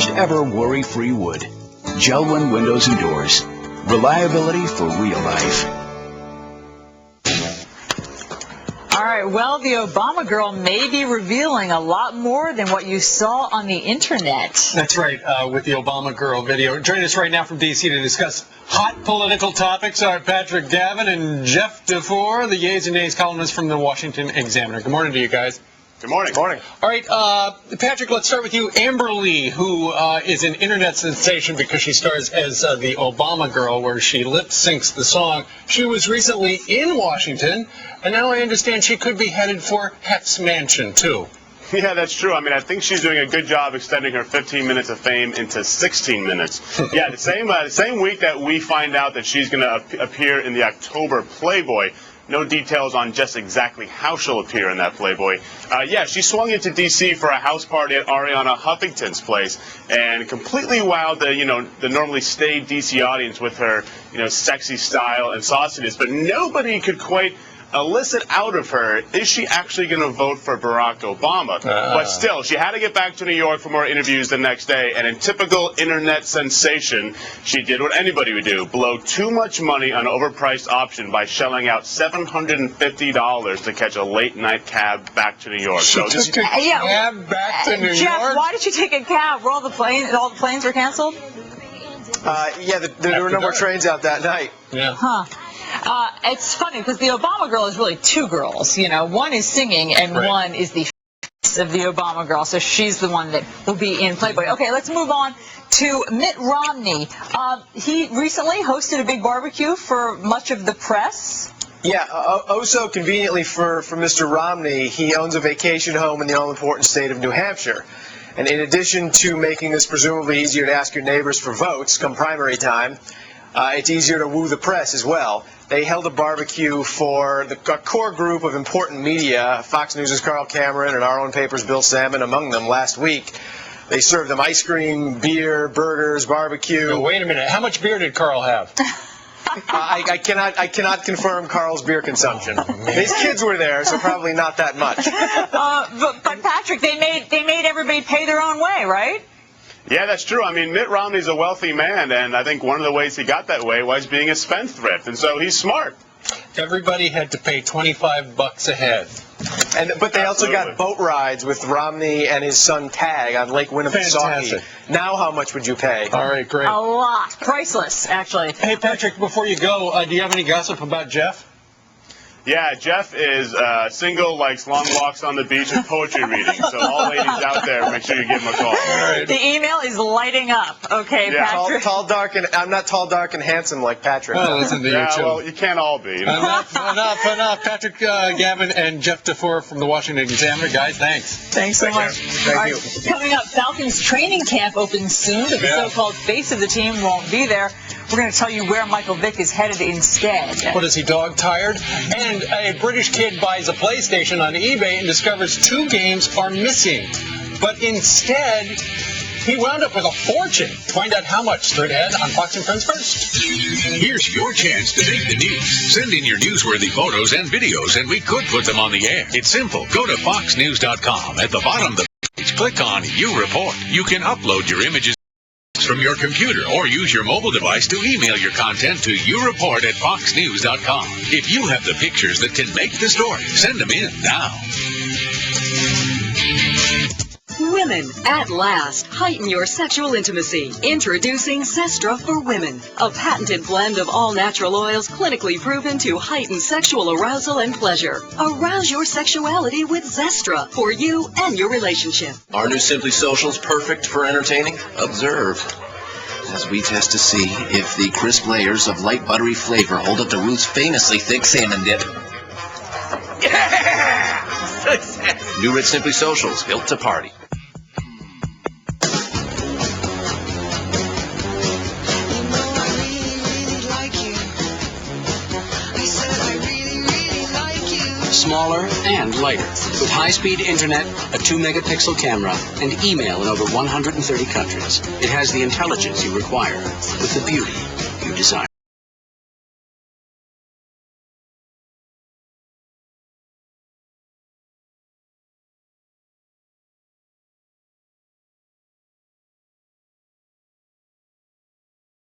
first ever worry-free wood. Gelwin Windows and Doors. Reliability for real life. All right, well, the Obama girl may be revealing a lot more than what you saw on the internet. That's right, with the Obama girl video. Joining us right now from D.C. to discuss hot political topics are Patrick Gavin and Jeff DeFore, the Yeas and Nays columnists from the Washington Examiner. Good morning to you guys. Good morning. Good morning. All right, Patrick, let's start with you. Amber Lee, who is an internet sensation because she stars as the Obama girl, where she lip syncs the song. She was recently in Washington, and now I understand she could be headed for Heff's mansion, too. Yeah, that's true. I mean, I think she's doing a good job extending her 15 minutes of fame into 16 minutes. Yeah, the same week that we find out that she's going to appear in the October Playboy. No details on just exactly how she'll appear in that Playboy. Yeah, she swung into D.C. for a house party at Ariana Huffington's place and completely wowed the normally staid D.C. audience with her, sexy style and sauciness. But nobody could quite elicit out of her, is she actually going to vote for Barack Obama? But still, she had to get back to New York for more interviews the next day, and in typical internet sensation, she did what anybody would do, blow too much money on an overpriced option by shelling out $750 to catch a late-night cab back to New York. So just a cab back to New York? Jeff, why did you take a cab? Were all the planes were canceled? Yeah, there were no more trains out that night. Yeah. Huh. It's funny because the Obama girl is really two girls. One is singing and one is the face of the Obama girl. So she's the one that will be in Playboy. Okay, let's move on to Mitt Romney. He recently hosted a big barbecue for much of the press. Yeah, so conveniently for Mr. Romney, he owns a vacation home in the all-important state of New Hampshire. And in addition to making this presumably easier to ask your neighbors for votes come primary time, it's easier to woo the press as well. They held a barbecue for a core group of important media, Fox News' Carl Cameron and our own paper's Bill Salmon among them last week. They served them ice cream, beer, burgers, barbecue. No, wait a minute. How much beer did Carl have? I cannot confirm Carl's beer consumption. His kids were there, so probably not that much. But Patrick, they made everybody pay their own way, right? Yeah, that's true. I mean, Mitt Romney's a wealthy man, and I think one of the ways he got that way was being a spendthrift, and so he's smart. Everybody had to pay $25 a head. But they also got boat rides with Romney and his son Tag on Lake Winnipesaukee. Now how much would you pay? All right, great. A lot. Priceless, actually. Hey, Patrick, before you go, do you have any gossip about Jeff? Yeah, Jeff is single, likes long walks on the beach and poetry reading. So all ladies out there, make sure you give him a call. Right. The email is lighting up. Okay, yeah. Patrick. Tall, dark, and I'm not tall, dark, and handsome like Patrick. Oh, listen to you too. Well, you can't all be. Enough. Patrick Gavin and Jeff DeFore from the Washington Examiner. Guys, thanks. Thanks so much. Thank you. Coming up, Falcons training camp opens soon, but the so-called face of the team won't be there. We're going to tell you where Michael Vick is headed instead. What is he, dog-tired? And a British kid buys a PlayStation on eBay and discovers 2 games are missing. But instead, he wound up with a fortune. Find out how much. Straight ahead on Fox and Friends First. Here's your chance to make the news. Send in your newsworthy photos and videos, and we could put them on the air. It's simple. Go to foxnews.com. At the bottom of the page, click on You Report. You can upload your images from your computer or use your mobile device to email your content to youreport@foxnews.com. If you have the pictures that can make the story, send them in now. Women, at last, heighten your sexual intimacy. Introducing Zestra for Women, a patented blend of all-natural oils clinically proven to heighten sexual arousal and pleasure. Arouse your sexuality with Zestra for you and your relationship. Our new Simply Social's perfect for entertaining? Observe as we test to see if the crisp layers of light buttery flavor hold up to Ruth's famously thick salmon dip. Yeah! Success! New Ritz Simply Socials, built to party. Smaller and lighter, with high-speed internet, a 2-megapixel camera, and email in over 130 countries. It has the intelligence you require, with the beauty you desire.